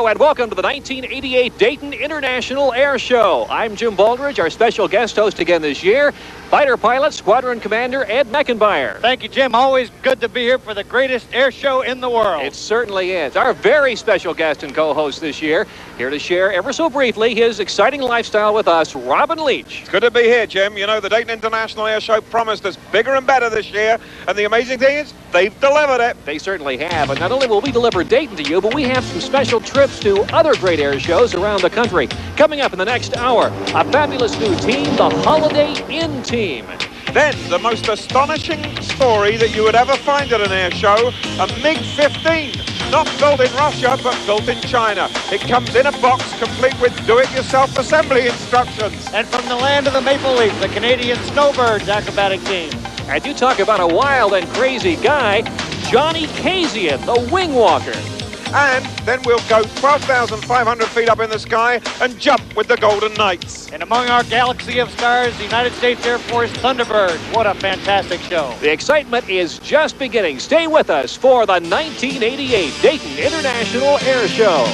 and welcome to the 1988 Dayton International Air Show. I'm Jim Baldridge, our special guest host again this year, fighter pilot, Squadron Commander Ed Meckenbauer. Thank you, Jim. Always good to be here for the greatest air show in the world. It certainly is. Our very special guest and co-host this year, here to share ever so briefly his exciting lifestyle with us, Robin Leach. It's good to be here, Jim. You know, the Dayton International Air Show promised us bigger and better this year, and the amazing thing is, they've delivered it. They certainly have, and not only will we deliver Dayton to you, but we have some special trips to other great air shows around the country. Coming up in the next hour, a fabulous new team, the Holiday Inn team. Then, the most astonishing story that you would ever find at an air show, a MiG-15, not built in Russia, but built in China. It comes in a box complete with do-it-yourself assembly instructions. And from the land of the Maple Leaf, the Canadian Snowbirds acrobatic team. And you talk about a wild and crazy guy, Johnny Kazian, the wing walker. And then we'll go 12,500 feet up in the sky and jump with the Golden Knights. And among our galaxy of stars, the United States Air Force Thunderbirds. What a fantastic show. The excitement is just beginning. Stay with us for the 1988 Dayton International Air Show.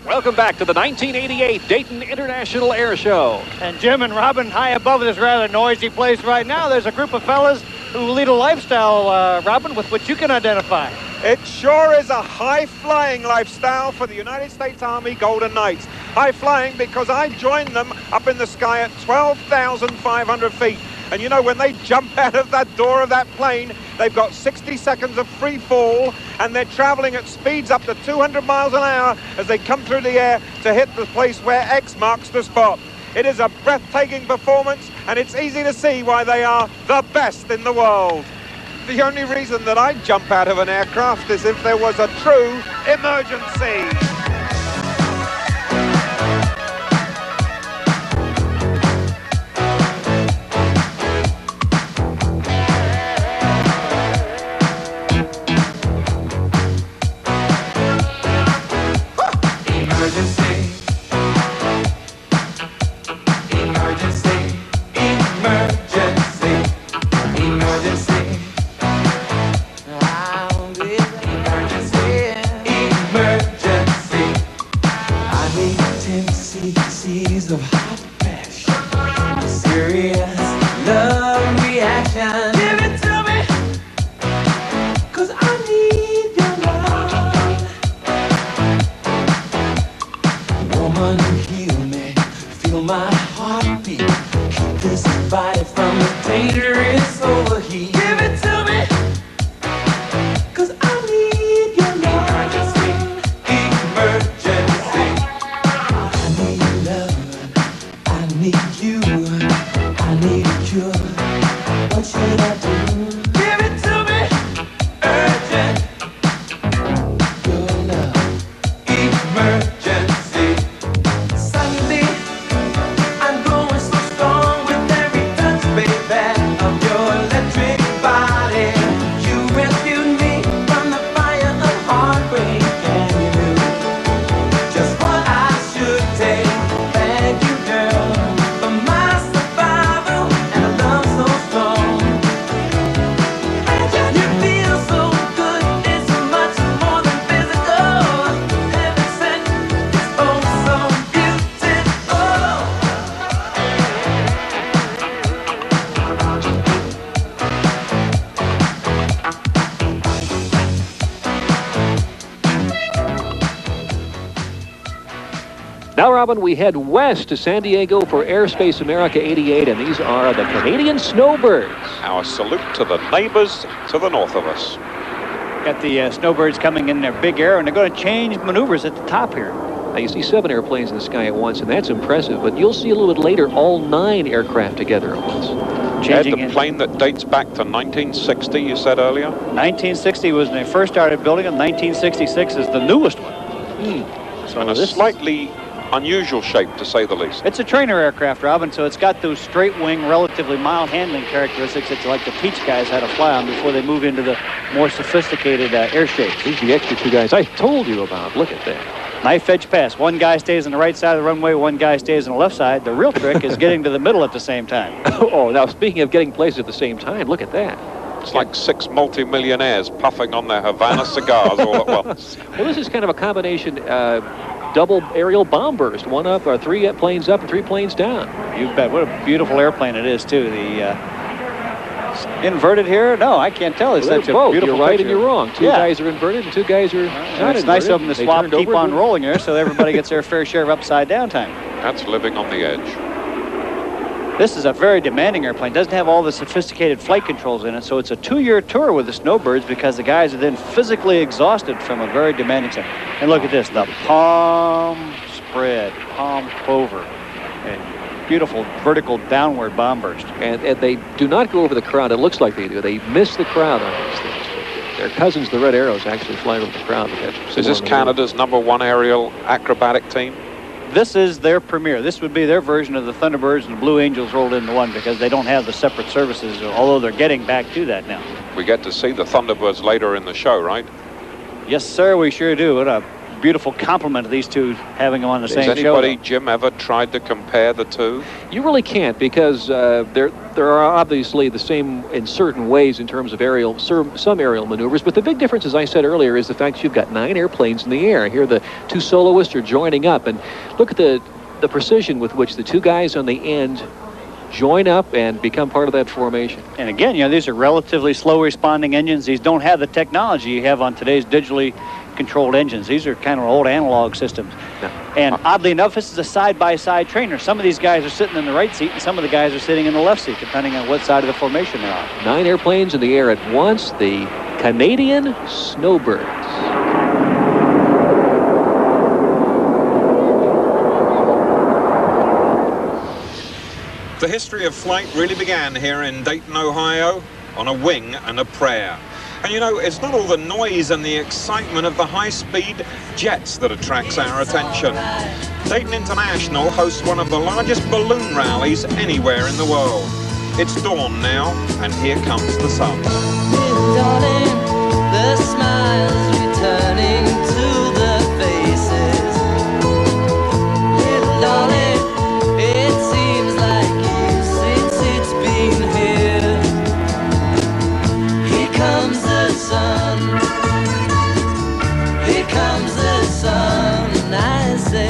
Welcome back to the 1988 Dayton International Air Show. And Jim and Robin, high above this rather noisy place right now, there's a group of fellas who lead a lifestyle, Robin, with which you can identify. It sure is a high-flying lifestyle for the United States Army Golden Knights. High-flying because I joined them up in the sky at 12,500 feet. And you know, when they jump out of that door of that plane, they've got 60 seconds of free fall, and they're traveling at speeds up to 200 miles an hour as they come through the air to hit the place where X marks the spot. It is a breathtaking performance, and it's easy to see why they are the best in the world. The only reason that I jump out of an aircraft is if there was a true emergency. Of hot passion, serious love reaction. Give it to me, 'cause I need your love. Woman, heal me, feel my heartbeat. Keep this body from the dangerous overheat. Give it to me, 'cause I need your love. Emergency, emergency. I need love. I need you, I need a cure. What should I do? Give it to me, urgent. Your love, emergency. Suddenly, I'm growing so strong with every touch, baby, of your electric body. You rescued me from the fire of heartbreak, and you knew just what I should take. Thank you, girl. Now, Robin, we head west to San Diego for Airspace America 88, and these are the Canadian Snowbirds. Our salute to the neighbors to the north of us. Got the Snowbirds coming in their big air, and they're going to change maneuvers at the top here. Now, you see 7 airplanes in the sky at once, and that's impressive, but you'll see a little bit later all 9 aircraft together at once. Ed, the plane that dates back to 1960, you said earlier? 1960 was when they first started building them. 1966 is the newest one. So and a slightly unusual shape, to say the least. It's a trainer aircraft, Robin, so it's got those straight wing, relatively mild handling characteristics that you like to teach guys how to fly on before they move into the more sophisticated air shapes. These are the extra 2 guys I told you about. Look at that. Knife edge pass. One guy stays on the right side of the runway, one guy stays on the left side. The real trick is getting to the middle at the same time. Oh, now speaking of getting places at the same time, look at that. It's like 6 multi-millionaires puffing on their Havana cigars all at once. Well, this is kind of a combination double aerial bomb burst. One up, or 3 planes up and 3 planes down. You bet. What a beautiful airplane it is, too. The inverted here? No, I can't tell. It's such a both. beautiful You're right picture. and you're wrong. Two guys are inverted and 2 guys are not It's nice of them to They swap, turned keep over on and- rolling here so everybody gets their fair share of upside down time. That's living on the edge. This is a very demanding airplane. Doesn't have all the sophisticated flight controls in it, so it's a 2-year tour with the Snowbirds because the guys are then physically exhausted from a very demanding set. And look at this, the palm spread, palm clover, and beautiful vertical downward bomb burst. And they do not go over the crowd. It looks like they do. They miss the crowd on these things. Their cousins, the Red Arrows, actually fly over the crowd. Is this Canada's #1 aerial acrobatic team? This is their premiere. This would be their version of the Thunderbirds and the Blue Angels rolled into one because they don't have the separate services, although they're getting back to that now. We get to see the Thunderbirds later in the show, right? Yes, sir, we sure do. What a beautiful compliment of these two having them on the same Has show. anybody, Jim, ever tried to compare the two? You really can't because there are obviously the same in certain ways in terms of some aerial maneuvers, but the big difference, as I said earlier, is the fact that you've got 9 airplanes in the air. Here the 2 soloists are joining up, and look at the precision with which the 2 guys on the end join up and become part of that formation. And again, you know, these are relatively slow responding engines. These don't have the technology you have on today's digitally controlled engines. These are kind of old analog systems. No. And oddly enough, this is a side-by-side trainer. Some of these guys are sitting in the right seat and some of the guys are sitting in the left seat, depending on what side of the formation they're on. 9 airplanes in the air at once, the Canadian Snowbirds. The history of flight really began here in Dayton, Ohio, on a wing and a prayer. And you know, it's not all the noise and the excitement of the high-speed jets that attracts our attention. Dayton International hosts one of the largest balloon rallies anywhere in the world. It's dawn now, and here comes the sun. Little darling, the smiles returning to the faces. Little darling, it seems like years since it's been here. Here comes the sun. Here comes the sun. And I say,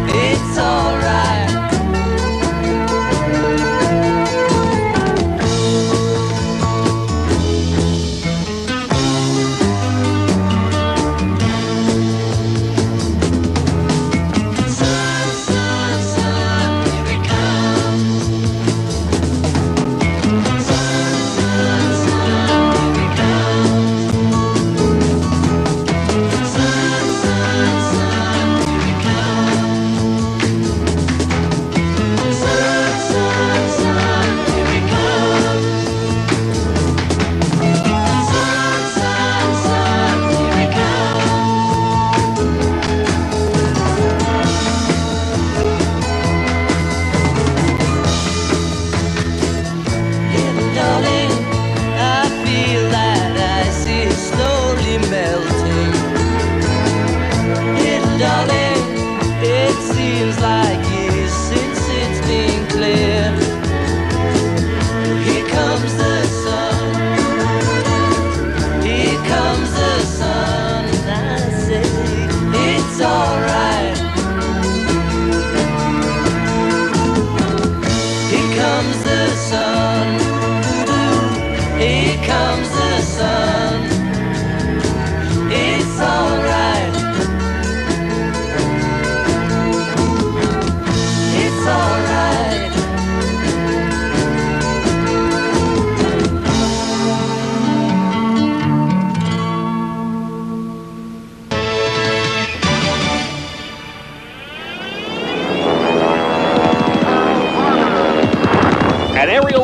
it's alright.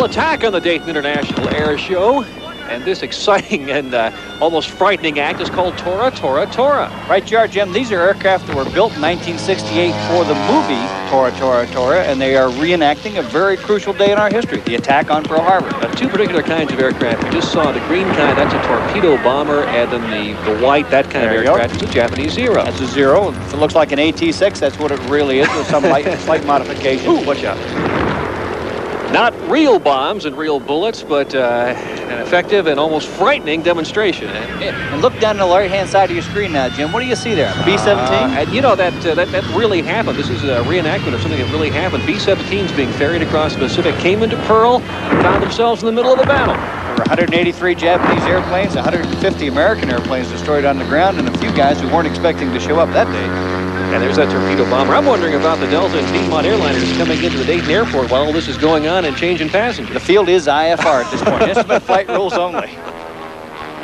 Attack on the Dayton International Air Show And this exciting and almost frightening act is called Tora, Tora, Tora. Right you are, Jim. These are aircraft that were built in 1968 for the movie Tora, Tora, Tora, and they are reenacting a very crucial day in our history, the attack on Pearl Harbor. Two particular kinds of aircraft. We just saw the green kind, that's a torpedo bomber, and then the white, that kind of aircraft is a Japanese Zero. That's a Zero. If it looks like an AT-6, that's what it really is, with some slight modification. Ooh, watch out. Not real bombs and real bullets, but an effective and almost frightening demonstration. And look down the right-hand side of your screen now, Jim. What do you see there? B-17? And you know, that really happened. This is a reenactment of something that really happened. B-17s being ferried across the Pacific came into Pearl and found themselves in the middle of a battle. There were 183 Japanese airplanes, 150 American airplanes destroyed on the ground, and a few guys who weren't expecting to show up that day. And there's that torpedo bomber. I'm wondering about the Delta and Piedmont airliners coming into the Dayton airport while all this is going on and changing passengers. The field is IFR at this point. Instrument flight rules only.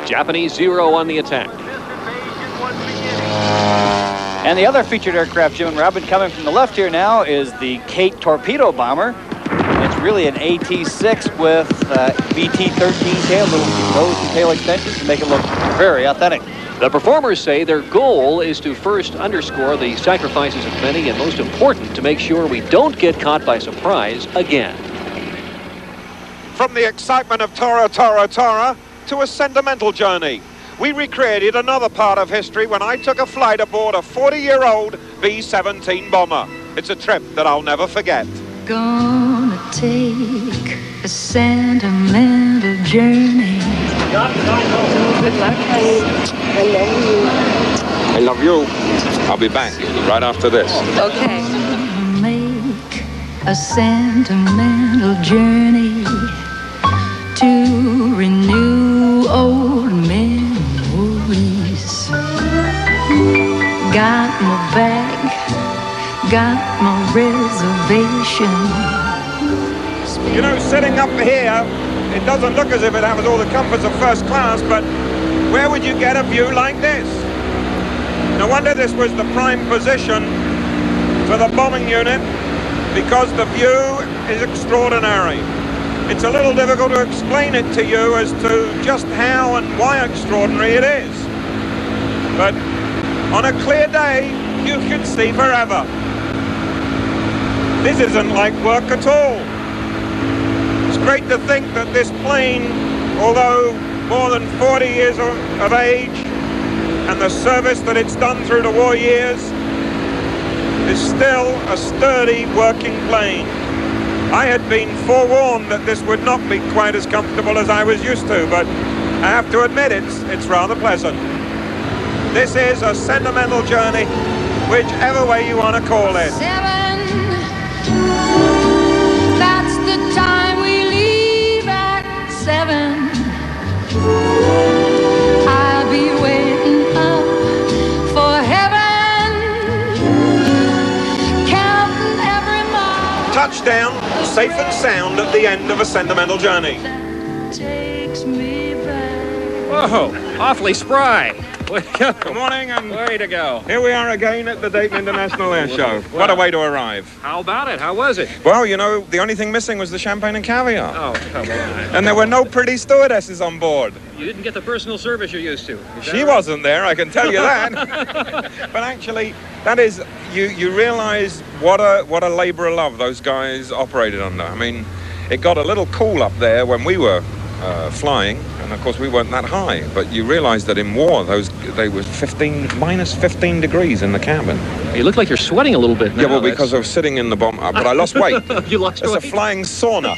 Japanese Zero on the attack. And the other featured aircraft, Jim and Robin, coming from the left here now is the Kate torpedo bomber. It's really an AT-6 with BT-13 tail, little nose and tail extensions to make it look very authentic. The performers say their goal is to first underscore the sacrifices of many, and most important, to make sure we don't get caught by surprise again. From the excitement of Tora, Tora, Tora to a sentimental journey, we recreated another part of history when I took a flight aboard a 40-year-old B-17 bomber. It's a trip that I'll never forget. Gonna take a sentimental journey. Good luck. I love you. I'll be back right after this. Okay. Make a sentimental journey to renew old memories. Got my bag, got my reservation. You know, sitting up here, it doesn't look as if it has all the comforts of first class, but where would you get a view like this? No wonder this was the prime position for the bombing unit, because the view is extraordinary. It's a little difficult to explain it to you as to just how and why extraordinary it is. But on a clear day, you can see forever. This isn't like work at all. It's great to think that this plane, although more than 40 years of age, and the service that it's done through the war years, is still a sturdy working plane. I had been forewarned that this would not be quite as comfortable as I was used to, but I have to admit it's rather pleasant. This is a sentimental journey, whichever way you want to call it. 7, that's the time we leave at 7. I'll be waiting up for heaven, counting every mile. Touchdown, safe and sound at the end of a sentimental journey. Takes me back. Whoa, awfully spry. Way to go. Good morning, and Way to go. here we are again at the Dayton International Air Show. What a way to arrive. How about it? How was it? Well, you know, the only thing missing was the champagne and caviar. Oh, come on. And there were no pretty stewardesses on board. You didn't get the personal service you're used to. She wasn't there, I can tell you that. But actually, that is, you realize what a labor of love those guys operated under. I mean, it got a little cool up there when we were flying, and of course we weren't that high, but you realize that in war they were minus 15 degrees in the cabin. You look like you're sweating a little bit now. Yeah, well, because of sitting in the bomb, but I lost weight. You lost It's weight? a flying sauna.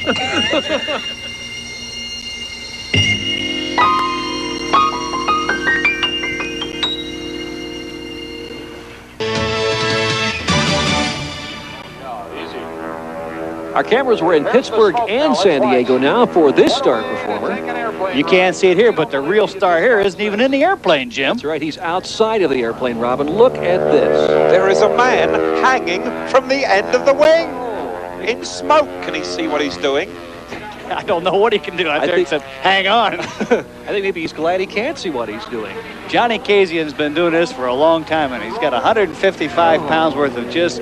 Our cameras were in Pittsburgh and San Diego now for this star performer. You can't see it here, but the real star here isn't even in the airplane, Jim. That's right, he's outside of the airplane, Robin. Look at this. There is a man hanging from the end of the wing in smoke. Can he see what he's doing? I don't know what he can do. I think except hang on. I think maybe he's glad he can't see what he's doing. Johnny Kazian's been doing this for a long time, and he's got 155 pounds worth of just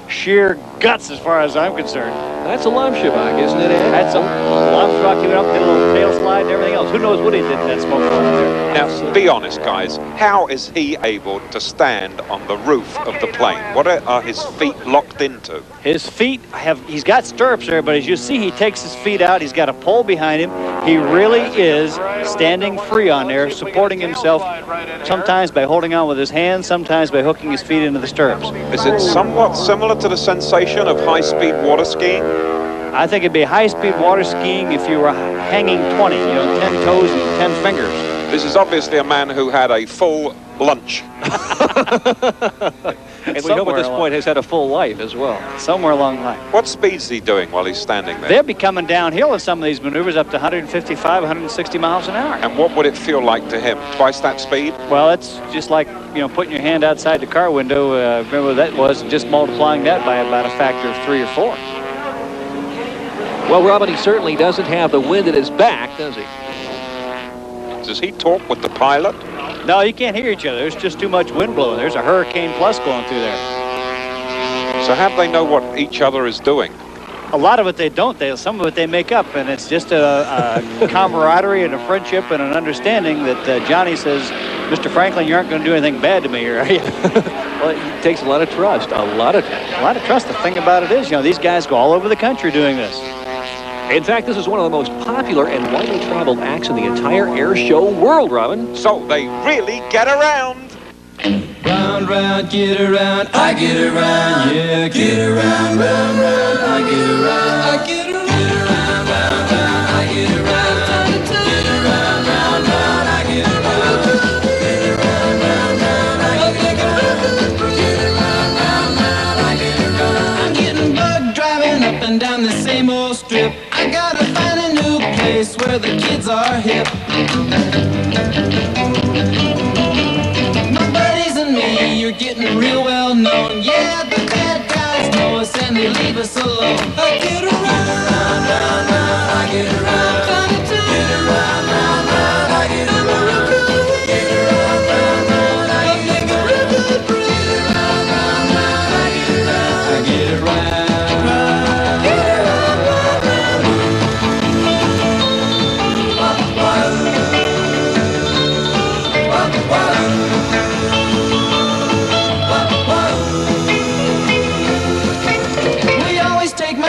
sheer guts as far as I'm concerned. That's a Lamshabak, isn't it, Ed? That's a Lamshabak. He went up, did a little tail slide and everything else. Who knows what he did in that smoke bomb there. Now, be honest, guys. How is he able to stand on the roof of the plane? What are his feet locked into? His feet he's got stirrups there, but as you see, he takes his feet out. He's got a pole behind him. He really is standing free on there, supporting himself sometimes by holding on with his hands, sometimes by hooking his feet into the stirrups. Is it somewhat similar to the sensation of high-speed water skiing? I think it'd be high-speed water skiing if you were hanging 20, 10 toes and 10 fingers. This is obviously a man who had a full lunch. And we hope at this point has had a full life as well. Somewhere along the line. What speed's he doing while he's standing there? They'll be coming downhill in some of these maneuvers up to 155, 160 miles an hour. And what would it feel like to him? Twice that speed? Well, it's just like, putting your hand outside the car window. Remember what that was, just multiplying that by about a factor of 3 or 4. Well, Robin, he certainly doesn't have the wind at his back, does he? Does he talk with the pilot? No, you can't hear each other. There's just too much wind blowing. There's a hurricane plus going through there. So how do they know what each other is doing? A lot of it they don't. Some of it they make up, and it's just a camaraderie and a friendship and an understanding that Johnny says, Mr. Franklin, you aren't going to do anything bad to me here, are you? Well, it takes a lot of trust, a lot of trust. The thing about it is, these guys go all over the country doing this. In fact, this is one of the most popular and widely traveled acts in the entire air show world, Robin. So they really get around. Round, round, get around, I get around, yeah, get around, round, round, I get around, I get around, round, round, I get around, get around, round, round, I get around, get around, round, round, I get around, get around, round, round, I get around. I'm getting bugged driving up and down the same old strip. I gotta find a new place where the kids are hip. My buddies and me, you're getting real well known. Yeah, the bad guys know us and they leave us alone. I get around, round, round, round, I get around. Get around, round, round, I get around. Get around, round, round, I get around. Get around, round, round, I get around. I get around.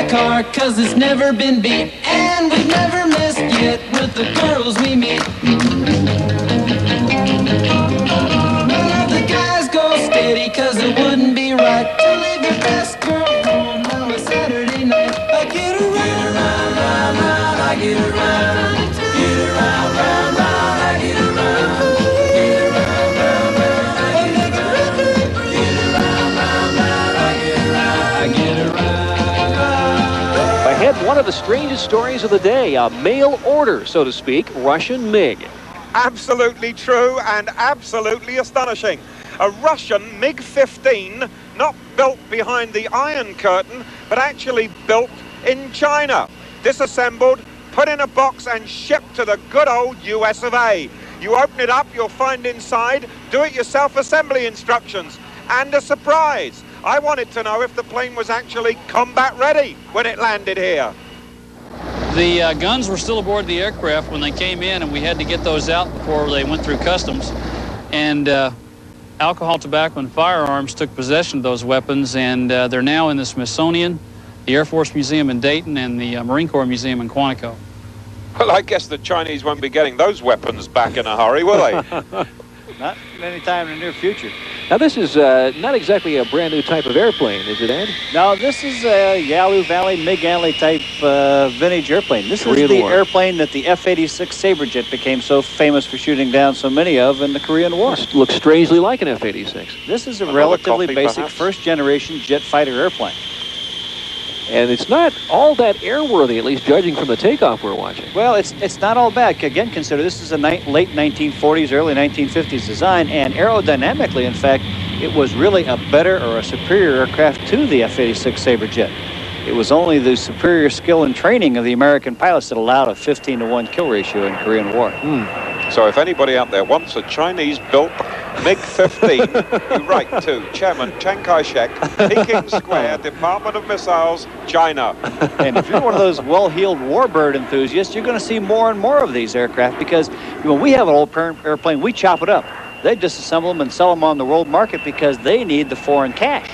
Car, 'cause it's never been beat, and we've never missed yet with the girls we meet. None of the guys go steady, 'cause it wouldn't be right to leave your best girl home on a Saturday night. I get around, round, round, round, I get around. Get around, round, round, I get around. Get around, round, round, I get around. Get around, round, round, I get around. I get around. Ahead, one of the strangest stories of the day, a mail order, so to speak, Russian MiG. Absolutely true and absolutely astonishing. A Russian MiG-15, not built behind the Iron Curtain, but actually built in China. Disassembled, put in a box and shipped to the good old US of A. You open it up, you'll find inside do-it-yourself assembly instructions. And a surprise. I wanted to know if the plane was actually combat ready when it landed here. The guns were still aboard the aircraft when they came in, and we had to get those out before they went through customs. And alcohol, tobacco, and firearms took possession of those weapons, and they're now in the Smithsonian, the Air Force Museum in Dayton, and the Marine Corps Museum in Quantico. Well, I guess the Chinese won't be getting those weapons back in a hurry, will they? Not anytime in the near future. Now, this is not exactly a brand new type of airplane, is it, Ed? No, this is a Yalu Valley, MiG Alley type vintage airplane. This is the airplane that the F-86 Saberjet became so famous for shooting down so many of in the Korean War. This looks strangely like an F-86. This is a relatively basic first-generation jet fighter airplane. And it's not all that airworthy, at least judging from the takeoff we're watching. Well, it's not all bad. Again, consider this is a late 1940s, early 1950s design, and aerodynamically, in fact, it was really a better or a superior aircraft to the F-86 Saberjet. It was only the superior skill and training of the American pilots that allowed a 15-to-1 kill ratio in Korean War. So if anybody out there wants a Chinese-built MiG-15, you're right too. Chairman Chiang Kai-shek, Peking Square, Department of Missiles, China. And if you're one of those well-heeled warbird enthusiasts, you're going to see more and more of these aircraft, because when we have an old airplane, we chop it up. They disassemble them and sell them on the world market because they need the foreign cash.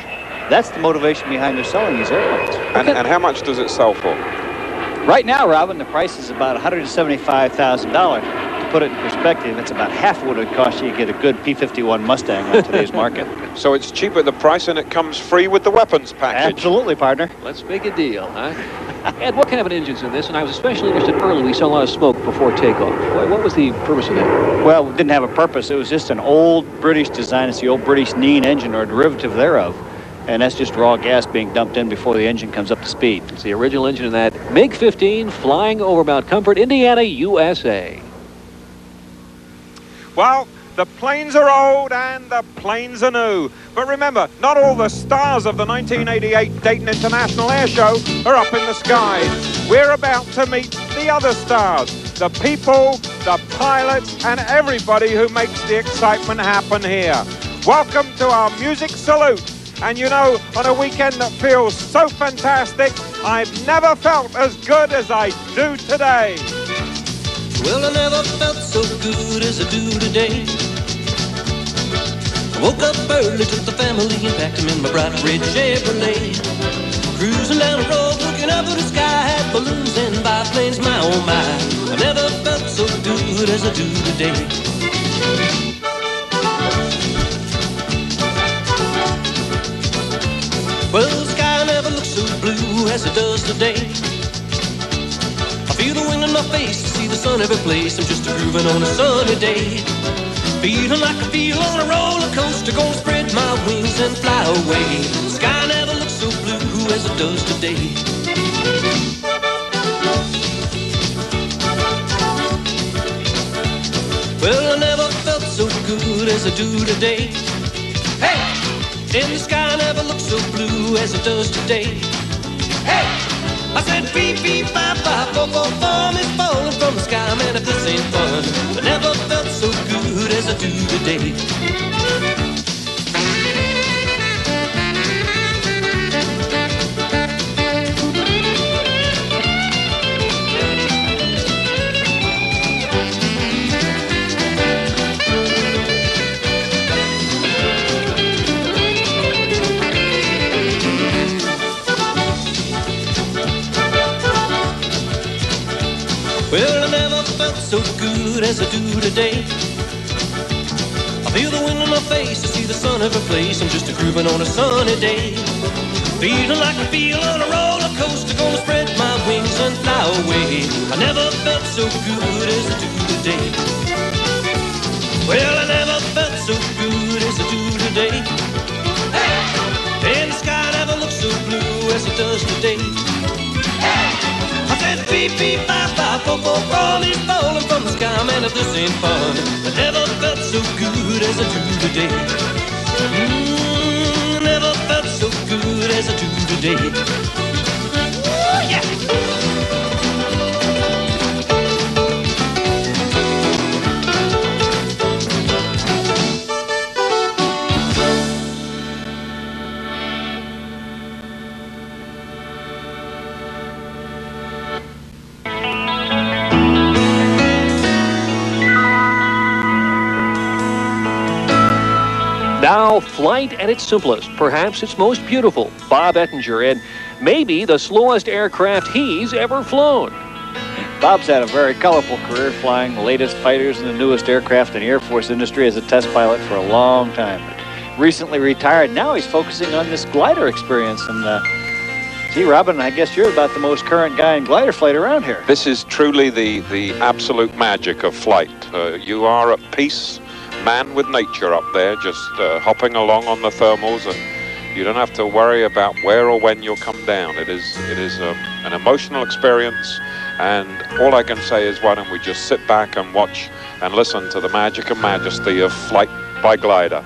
That's the motivation behind their selling these airplanes. And how much does it sell for? Right now, Robin, the price is about $175,000. To put it in perspective, it's about half what it would cost you to get a good P-51 Mustang on today's market. So it's cheap at the price and it comes free with the weapons package. Absolutely, partner. Let's make a deal, huh? Ed, what kind of an engine's in this? And I was especially interested early. We saw a lot of smoke before takeoff. What was the purpose of that? Well, it didn't have a purpose. It was just an old British design. It's the old British Neen engine, or a derivative thereof. And that's just raw gas being dumped in before the engine comes up to speed. It's the original engine in that MiG-15 flying over Mount Comfort, Indiana, USA. Well, the planes are old and the planes are new. But remember, not all the stars of the 1988 Dayton International Air Show are up in the sky. We're about to meet the other stars, the people, the pilots, and everybody who makes the excitement happen here. Welcome to our music salute. And you know, on a weekend that feels so fantastic, I've never felt as good as I do today. Well, I never felt so good as I do today. I woke up early, took the family and packed them in my bright red Chevrolet. Cruising down the road, looking up at the sky, had balloons and biplanes, my oh my. I never felt so good as I do today. Well, the sky never looks so blue as it does today. I feel the wind in my face, see the sun every place. I'm just a-grooving on a sunny day. Feeling like I feel on a roller coaster, gonna spread my wings and fly away. The sky never looks so blue as it does today. Well, I never felt so good as I do today. Hey! And the sky never looks so blue as it does today. Hey! I said beep, beep, bye, bye, 444 is falling from the sky. Man, if this ain't fun, I never felt so good as I do today. Well, I never felt so good as I do today. I feel the wind in my face, I see the sun every place. I'm just a-grooving on a sunny day. Feeling like I feel on a roller coaster, gonna spread my wings and fly away. I never felt so good as I do today. Well, I never felt so good as I do today. Hey! And the sky never looks so blue as it does today. Hey! I said beep, beep, bye, bye, 444 is falling from the sky. Man, if this ain't fun, I never felt so good as I do today. I never felt so good as I do today. Ooh, yeah! Now, flight at its simplest, perhaps its most beautiful. Bob Ettinger, and maybe the slowest aircraft he's ever flown. Bob's had a very colorful career flying the latest fighters and the newest aircraft in the Air Force industry as a test pilot for a long time. Recently retired, now he's focusing on this glider experience. And gee, Robin, I guess you're about the most current guy in glider flight around here. This is truly the absolute magic of flight. You are at peace, man with nature up there, just hopping along on the thermals, and you don't have to worry about where or when you'll come down. It is an emotional experience, and all I can say is, why don't we just sit back and watch and listen to the magic and majesty of flight by glider.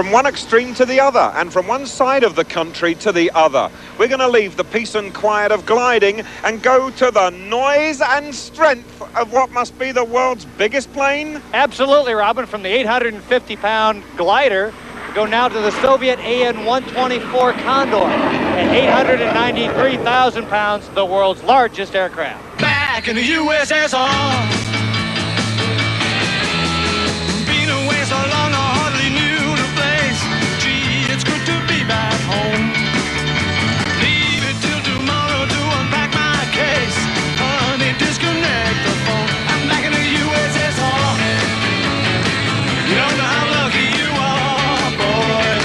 from one extreme to the other, and from one side of the country to the other. We're going to leave the peace and quiet of gliding and go to the noise and strength of what must be the world's biggest plane. Absolutely, Robin. From the 850-pound glider, we go now to the Soviet AN-124 Condor. At 893,000 pounds, the world's largest aircraft. Back in the USSR. Been away so long, I hardly knew the place. Gee, it's good to be back home. Leave it till tomorrow to unpack my case. Honey, disconnect the phone. I'm back in the USSR. You don't know how lucky you are, boy.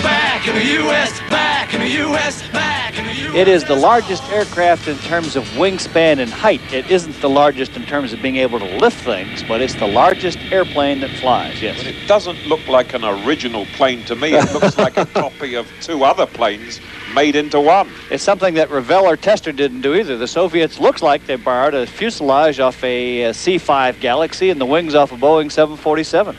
Back in the US, back in the US, back in the US. It is the largest aircraft in terms of wingspan and height. It isn't the largest in terms of being able to lift things, but it's the largest airplane that flies, yes. But it doesn't look like an original plane to me. It looks like a copy of two other planes made into one. It's something that Revell or Tester didn't do either. The Soviets looks like they borrowed a fuselage off a C-5 Galaxy and the wings off a Boeing 747.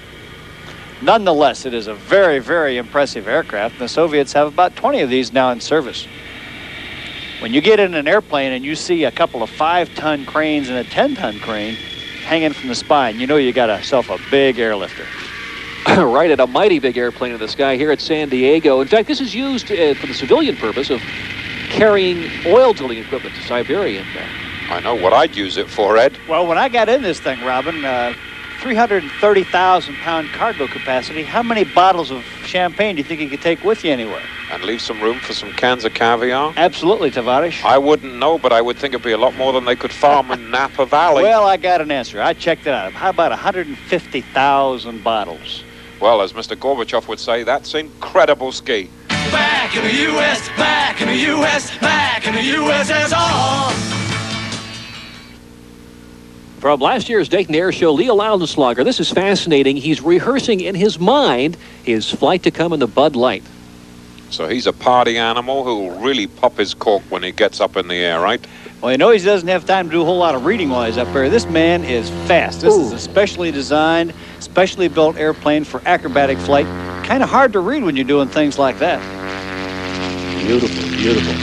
Nonetheless, it is a very, very impressive aircraft, and the Soviets have about 20 of these now in service. When you get in an airplane and you see a couple of 5-ton cranes and a 10-ton crane hanging from the spine, you know you got yourself a big airlifter. Right, at a mighty big airplane in the sky here at San Diego. In fact, this is used for the civilian purpose of carrying oil drilling equipment to Siberia. I know what I'd use it for, Ed. Well, when I got in this thing, Robin, 330,000-pound cargo capacity, how many bottles of champagne do you think you could take with you anywhere? And leave some room for some cans of caviar? Absolutely, Tavares. I wouldn't know, but I would think it'd be a lot more than they could farm in Napa Valley. Well, I got an answer. I checked it out. How about 150,000 bottles? Well, as Mr. Gorbachev would say, that's incredible ski. Back in the US, back in the US, back in the USSR. From last year's Dayton Air Show, Leo Loudenslager. This is fascinating. He's rehearsing in his mind his flight to come in the Bud Light. So he's a party animal who will really pop his cork when he gets up in the air, right? Well, you know he doesn't have time to do a whole lot of reading while he's up there. This man is fast. This is a specially designed, specially built airplane for acrobatic flight. Kind of hard to read when you're doing things like that. Beautiful, beautiful.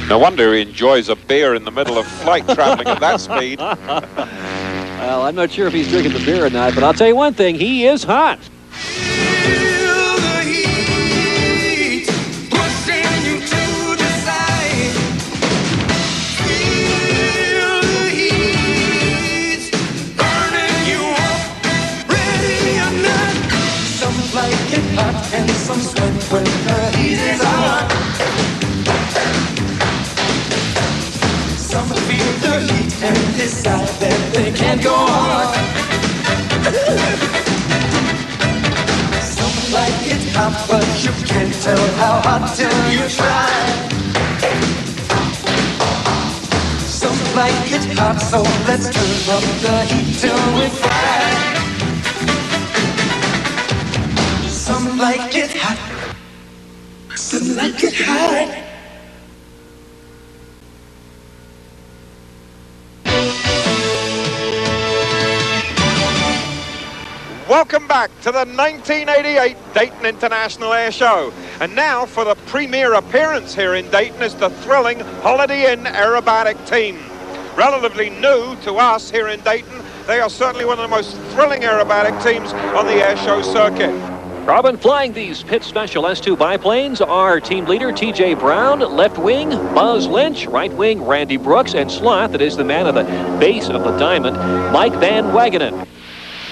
No wonder he enjoys a beer in the middle of flight traveling at that speed. Well, I'm not sure if he's drinking the beer or not, but I'll tell you one thing, he is hot. Feel the heat pushing you to the side. Feel the heat burning you up, ready or not. Some like it hot and some sweat when the heat is on. Some feel the heat and decide that they can't go on. Some like it hot, but you can't tell how hot till you try. Some like it hot, so let's turn up the heat till we fry. Some like it hot, some like it hot. Welcome back to the 1988 Dayton International Air Show. And now for the premiere appearance here in Dayton is the thrilling Holiday Inn aerobatic team. Relatively new to us here in Dayton, they are certainly one of the most thrilling aerobatic teams on the air show circuit. Robin, flying these Pitt Special S2 biplanes are team leader T.J. Brown, left wing Buzz Lynch, right wing Randy Brooks, and slot, that is the man of the base of the diamond, Mike Van Wagenen.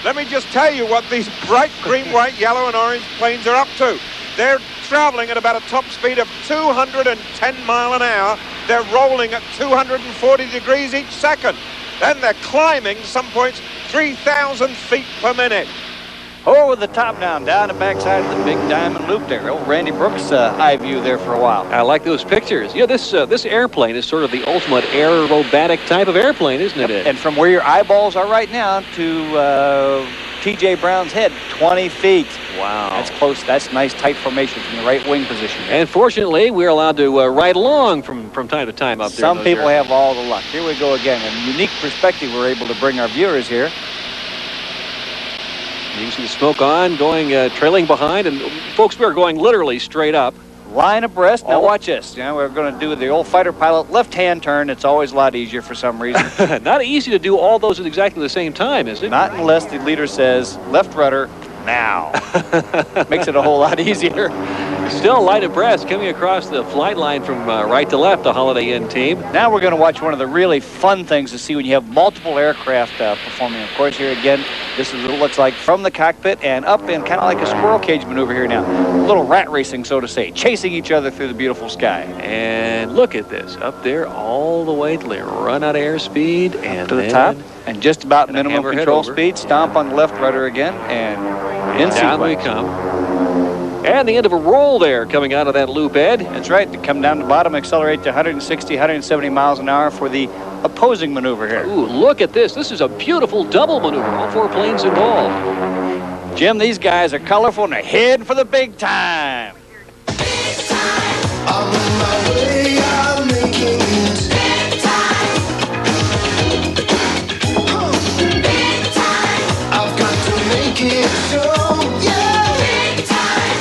Let me just tell you what these bright green, white, yellow, and orange planes are up to. They're traveling at about a top speed of 210 miles an hour. They're rolling at 240 degrees each second. Then they're climbing, some points, 3,000 feet per minute. Over the top down the backside of the big diamond loop there. Old Randy Brooks' eye view there for a while. I like those pictures. Yeah, this airplane is sort of the ultimate aerobatic type of airplane, isn't it? And from where your eyeballs are right now to T.J. Brown's head, 20 feet. Wow. That's close. That's nice tight formation from the right wing position. And fortunately, we're allowed to ride along from time to time up there. Some people have all the luck. Here we go again. A unique perspective we're able to bring our viewers here. You can see the smoke on, going, trailing behind, and folks, we're going literally straight up. Line abreast. Now watch this. You know, we're going to do the old fighter pilot left-hand turn. It's always a lot easier for some reason. Not easy to do all those at exactly the same time, is it? Not unless the leader says, left rudder, now. Makes it a whole lot easier. Still light abreast coming across the flight line from right to left, the Holiday Inn team. Now we're going to watch one of the really fun things to see when you have multiple aircraft performing. Of course, here again, this is what it looks like from the cockpit and up in kind of like a squirrel cage maneuver here now. A little rat racing, so to say, chasing each other through the beautiful sky. And look at this, up there all the way till they run out of airspeed and to the top. And just about minimum control speed. Stomp on the left rudder again, and in down sequence. we come. And the end of a roll there coming out of that loop, Ed. That's right. To come down the bottom, accelerate to 160, 170 miles an hour for the opposing maneuver here. Ooh, look at this. This is a beautiful double maneuver. All 4 planes involved. Jim, these guys are colorful and they're heading for the big time. Big time. I'm on my way, I'm making it. Big time. Big time. I've got to make it so, yeah. Big time.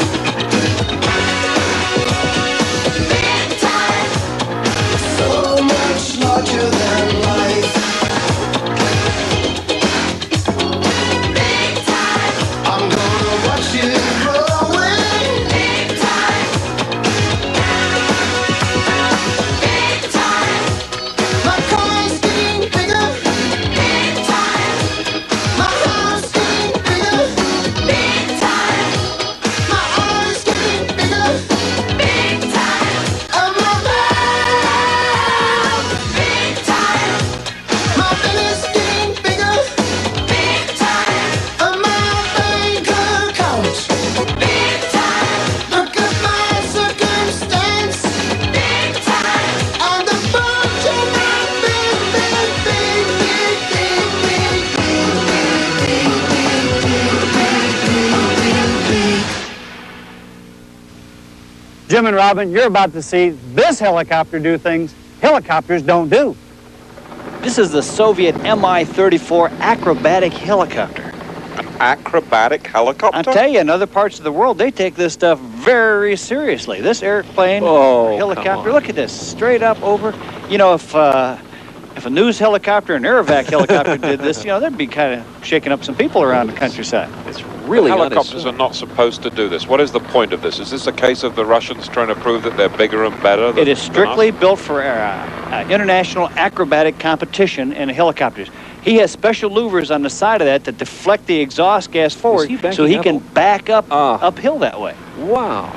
Big time. So much larger than life. Big time. I'm gonna watch it grow away. Big time. Big time. My car's getting bigger. Big time. My house getting bigger. Big time. My eyes getting bigger. Big time. I'm around. Big time. My belly's getting bigger. Big time. My bank account. Big time. Look at my circumstance. Big time. I'm the bunch of my big. Jim and Robin, you're about to see this helicopter do things helicopters don't do. This is the Soviet Mi-34 acrobatic helicopter. Acrobatic helicopter? I'll tell you, in other parts of the world, they take this stuff very seriously. This airplane, helicopter, look at this, straight up over. You know, if a news helicopter, an Aerovac helicopter did this, you know, they'd be kind of shaking up some people around the countryside. It's really Helicopters are not supposed to do this. What is the point of this? Is this a case of the Russians trying to prove that they're bigger and better? It is strictly built for international acrobatic competition in helicopters. He has special louvers on the side of that to deflect the exhaust gas forward so he can back up uphill that way. Wow.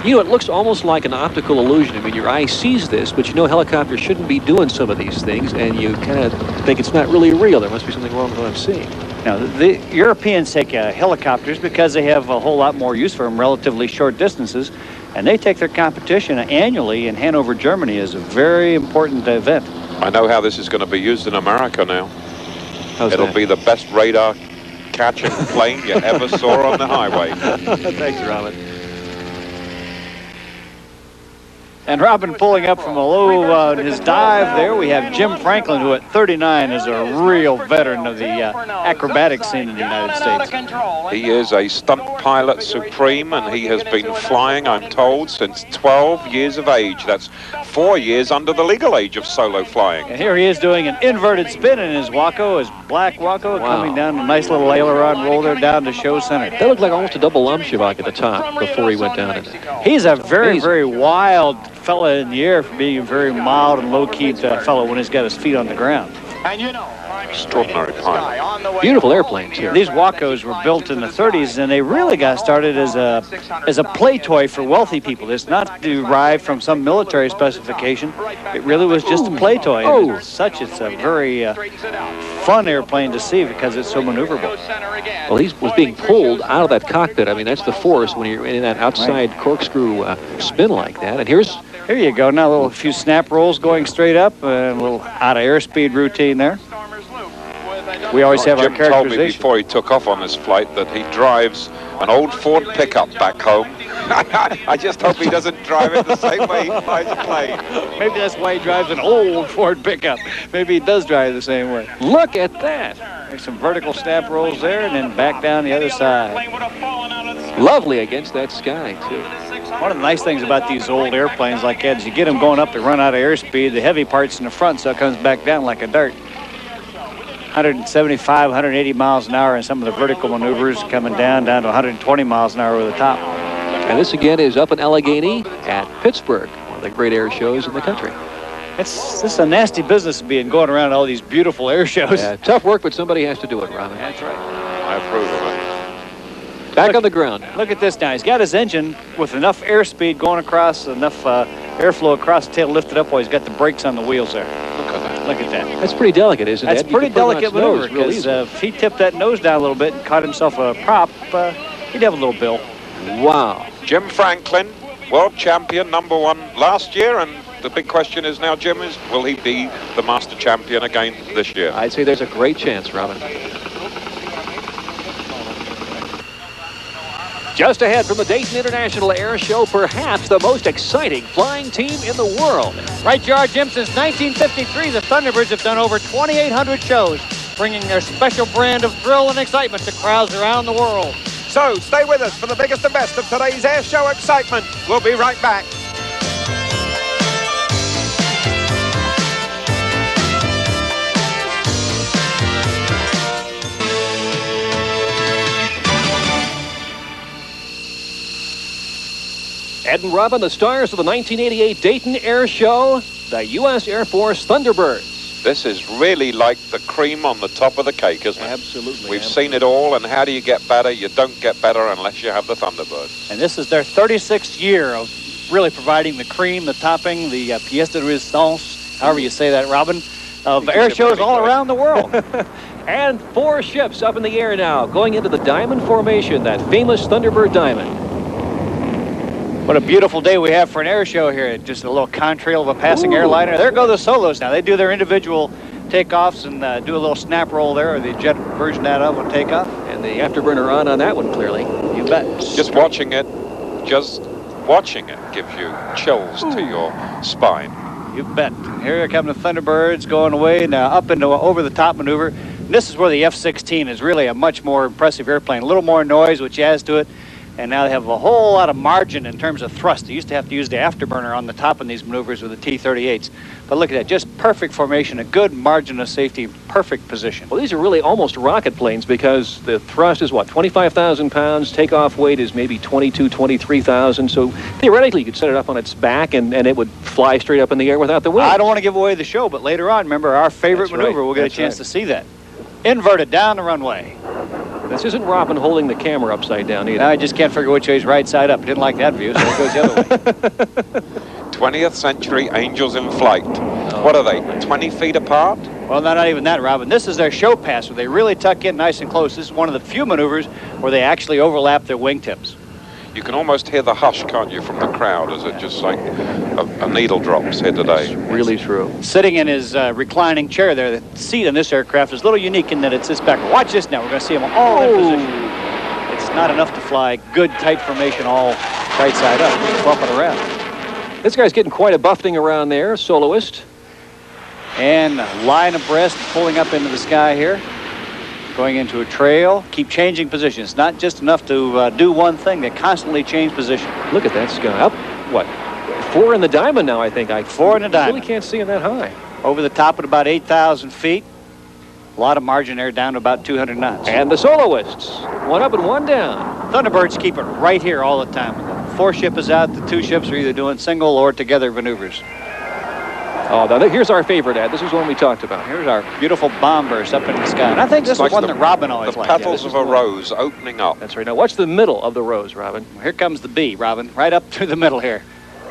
You know, it looks almost like an optical illusion. I mean, your eye sees this, but you know helicopters shouldn't be doing some of these things, and you kind of think it's not really real. There must be something wrong with what I'm seeing. Now, the Europeans take helicopters because they have a whole lot more use for them, relatively short distances, and they take their competition annually in Hanover, Germany, as a very important event. I know how this is going to be used in America now. It'll be the best radar catching plane you ever saw on the highway. Thanks, Robin. And Robin pulling up from a low in his dive there. We have Jim Franklin, who at 39 is a real veteran of the acrobatic scene in the United States. He is a stunt pilot supreme, and he has been flying, I'm told, since 12 years of age. That's 4 years under the legal age of solo flying. And here he is doing an inverted spin in his Waco, his black Waco, coming down a nice little aileron roll there down to show center. That looked like almost a double Lamshavak at the top before he went down in it. He's a very, very wild fella in the air for being a very mild and low-key fellow when he's got his feet on the ground. And you know, Extraordinary pilot. Beautiful airplanes here. These Wacos were built in the 30s, and they really got started as a play toy for wealthy people. It's not derived from some military specification. It really was just a play toy. And as such, it's a very fun airplane to see because it's so maneuverable. Well, he was being pulled out of that cockpit. I mean, that's the force when you're in that outside corkscrew spin like that. And here you go. Now a few snap rolls going straight up, and a little out of airspeed routine there. We always have our Jim told me characterization. before he took off on this flight that he drives an old Ford pickup back home. I just hope he doesn't drive it the same way he flies a plane. Maybe that's why he drives an old Ford pickup. Maybe he does drive the same way. Look at that. There's some vertical snap rolls there, and then back down the other side. Lovely against that sky, too. One of the nice things about these old airplanes like that is you get them going up, they run out of airspeed, the heavy part's in the front, so it comes back down like a dart. 175, 180 miles an hour, and some of the vertical maneuvers coming down to 120 miles an hour over the top. And this again is up in Allegheny at Pittsburgh, one of the great air shows in the country. This is a nasty business being going around all these beautiful air shows. Yeah, tough work, but somebody has to do it, Robin. That's right. I approve of it. Back on the ground. Look at this now. He's got his engine with enough airspeed going across, enough airflow across the tail lifted up while he's got the brakes on the wheels there. Look at that. Look at that. That's pretty delicate, isn't it? That's pretty delicate maneuver, because if he tipped that nose down a little bit and caught himself a prop, he'd have a little bill. Wow. Jim Franklin, world champion, #1 last year, and the big question is now, Jim, is will he be the master champion again this year? I'd say there's a great chance, Robin. Just ahead from the Dayton International Air Show, perhaps the most exciting flying team in the world. Right you are, Jim. Since 1953, the Thunderbirds have done over 2,800 shows, bringing their special brand of thrill and excitement to crowds around the world. So stay with us for the biggest and best of today's air show excitement. We'll be right back. Ed and Robin, the stars of the 1988 Dayton Air Show, the U.S. Air Force Thunderbirds. This is really like the cream on the top of the cake, isn't it? Absolutely. We've seen it all, and how do you get better? You don't get better unless you have the Thunderbirds. And this is their 36th year of really providing the cream, the topping, the pièce de résistance, however you say that, Robin, of air shows all around the world. And 4 ships up in the air now, going into the diamond formation, that famous Thunderbird diamond. What a beautiful day we have for an air show here. Just a little contrail of a passing airliner. There go the solos now. They do their individual takeoffs and do a little snap roll there, or the jet version of that will take off. And the afterburner on that one, clearly. You bet. Just watching it gives you chills to your spine. You bet. Here come the Thunderbirds going away now up into over-the-top maneuver. And this is where the F-16 is really a much more impressive airplane. A little more noise, which adds to it. And now they have a whole lot of margin in terms of thrust. They used to have to use the afterburner on the top in these maneuvers with the T-38s. But look at that, just perfect formation, a good margin of safety, perfect position. Well, these are really almost rocket planes because the thrust is, what, 25,000 pounds? Takeoff weight is maybe 22, 23,000. So theoretically, you could set it up on its back and it would fly straight up in the air without the wind. I don't want to give away the show, but later on, remember, our favorite maneuver, we'll get a chance to see that. Inverted down the runway. This isn't Robin holding the camera upside down either. I just can't figure which way is right side up. I didn't like that view, so it goes the other way. 20th century angels in flight. What are they, 20 feet apart? Well, not even that, Robin. This is their show pass where they really tuck in nice and close. This is one of the few maneuvers where they actually overlap their wingtips. You can almost hear the hush, can't you, from the crowd as it just like a needle drops here today. It's really true. Sitting in his reclining chair there, the seat in this aircraft is a little unique in that it's this back. Watch this now. We're going to see them all in position. It's not enough to fly. Good, tight formation, all right side up. Just bump it around. This guy's getting quite a buffeting around there, soloist. And line abreast, pulling up into the sky here. Going into a trail, keep changing position. It's not just enough to do one thing. They constantly change position. Look at that sky. Up, what, 4 in the diamond now, I think. 4 in the diamond. Really can't see it that high. Over the top at about 8,000 feet. A lot of margin there down to about 200 knots. And the soloists, 1 up and 1 down. Thunderbirds keep it right here all the time. The 4 ship is out. The 2 ships are either doing single or together maneuvers. Oh, now here's our favorite ad. This is one we talked about. Here's our beautiful bomb burst up in the sky. And I think this is one that Robin always liked. The petals of a rose opening up. That's right. Now, watch the middle of the rose, Robin. Well, here comes the B, Robin. Right up through the middle here.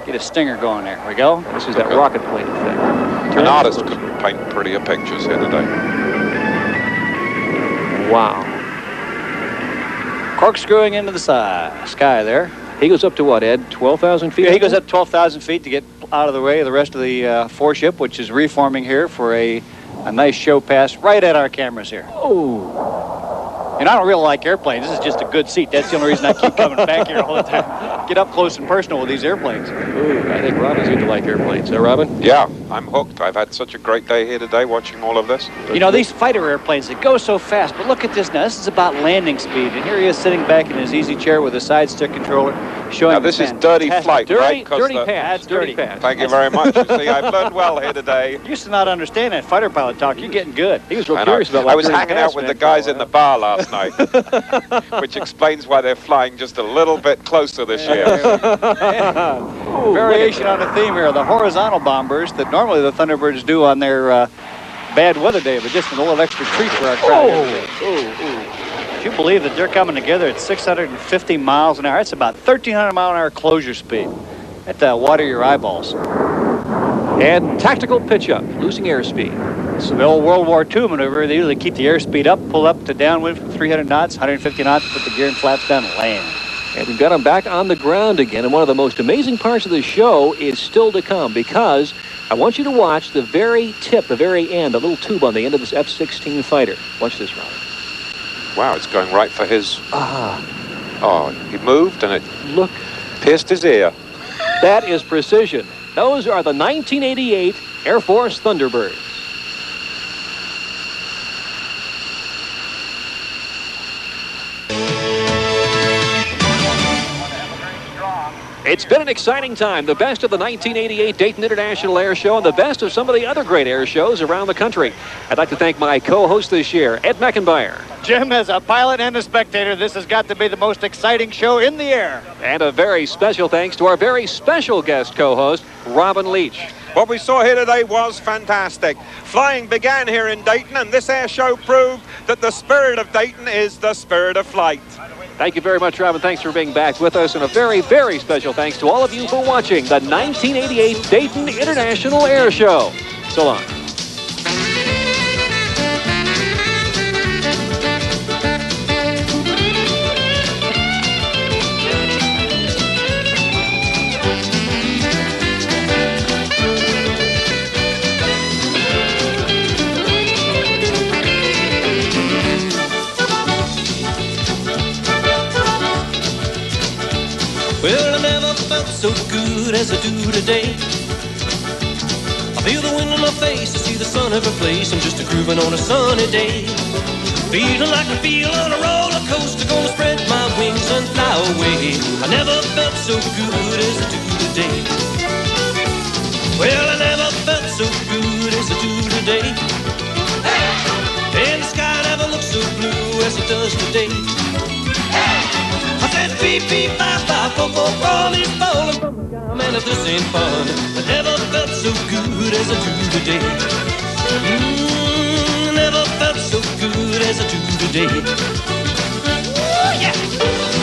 Get a stinger going there. Here we go. This is that rocket plane effect. An artist could paint prettier pictures here today. Wow. Corkscrewing into the sky there. He goes up to what, Ed? 12,000 feet? Yeah, he goes up 12,000 feet to get out of the way of the rest of the 4 ship, which is reforming here for a A nice show pass right at our cameras here. Oh. And I don't really like airplanes. This is just a good seat. That's the only reason I keep coming back here all the time. Get up close and personal with these airplanes. Ooh, I think Robin's going to like airplanes. Robin? Yeah, I'm hooked. I've had such a great day here today watching all of this. You know, these fighter airplanes, they go so fast. But look at this now. This is about landing speed. And here he is sitting back in his easy chair with a side stick controller. Showing Now, this is dirty flight, right? 'Cause Dirty the- pass. Dirty pass. Thank you very much. You see, I've learned well here today. You used to not understand that fighter pilot talk. You're getting good. He was real I know. curious about what I was dirty hanging pass out with the meant guys for a in the bar last night, which explains why they're flying just a little bit closer this year. Variation on the theme here. The horizontal bombers that normally the Thunderbirds do on their bad weather day, but just a little extra treat for our crowd. Would you believe that they're coming together at 650 miles an hour? That's about 1,300 mile an hour closure speed. That water your eyeballs. And tactical pitch up, losing airspeed. So the old World War II maneuver, they usually keep the airspeed up, pull up to downwind from 300 knots, 150 knots, put the gear and flaps down and land. And we've got them back on the ground again. And one of the most amazing parts of the show is still to come, because I want you to watch the very tip, the very end, the little tube on the end of this F-16 fighter. Watch this, Robin. Wow, it's going right for his... Ah. Oh, he moved and it Look. pierced his ear. That is precision. Those are the 1988 Air Force Thunderbirds. It's been an exciting time. The best of the 1988 Dayton International Air Show and the best of some of the other great air shows around the country. I'd like to thank my co-host this year, Ed Meckenbauer. Jim, as a pilot and a spectator, this has got to be the most exciting show in the air. And a very special thanks to our very special guest co-host, Robin Leach. What we saw here today was fantastic. Flying began here in Dayton, and this air show proved that the spirit of Dayton is the spirit of flight. Thank you very much, Robin. Thanks for being back with us. And a very, very special thanks to all of you for watching the 1988 Dayton International Air Show. So long. Well, I never felt so good as I do today. I feel the wind in my face, I see the sun every place. I'm just a-grooving on a sunny day. Feeling like I feel on a roller coaster, gonna spread my wings and fly away. I never felt so good as I do today. Well, I never felt so good as I do today. And the sky never looks so blue as it does today. I said beep, beep, bye, bye, four, all is falling from the sky. Man, if this ain't fun, I never felt so good as I do today. Never felt so good as I do today. Ooh, yeah.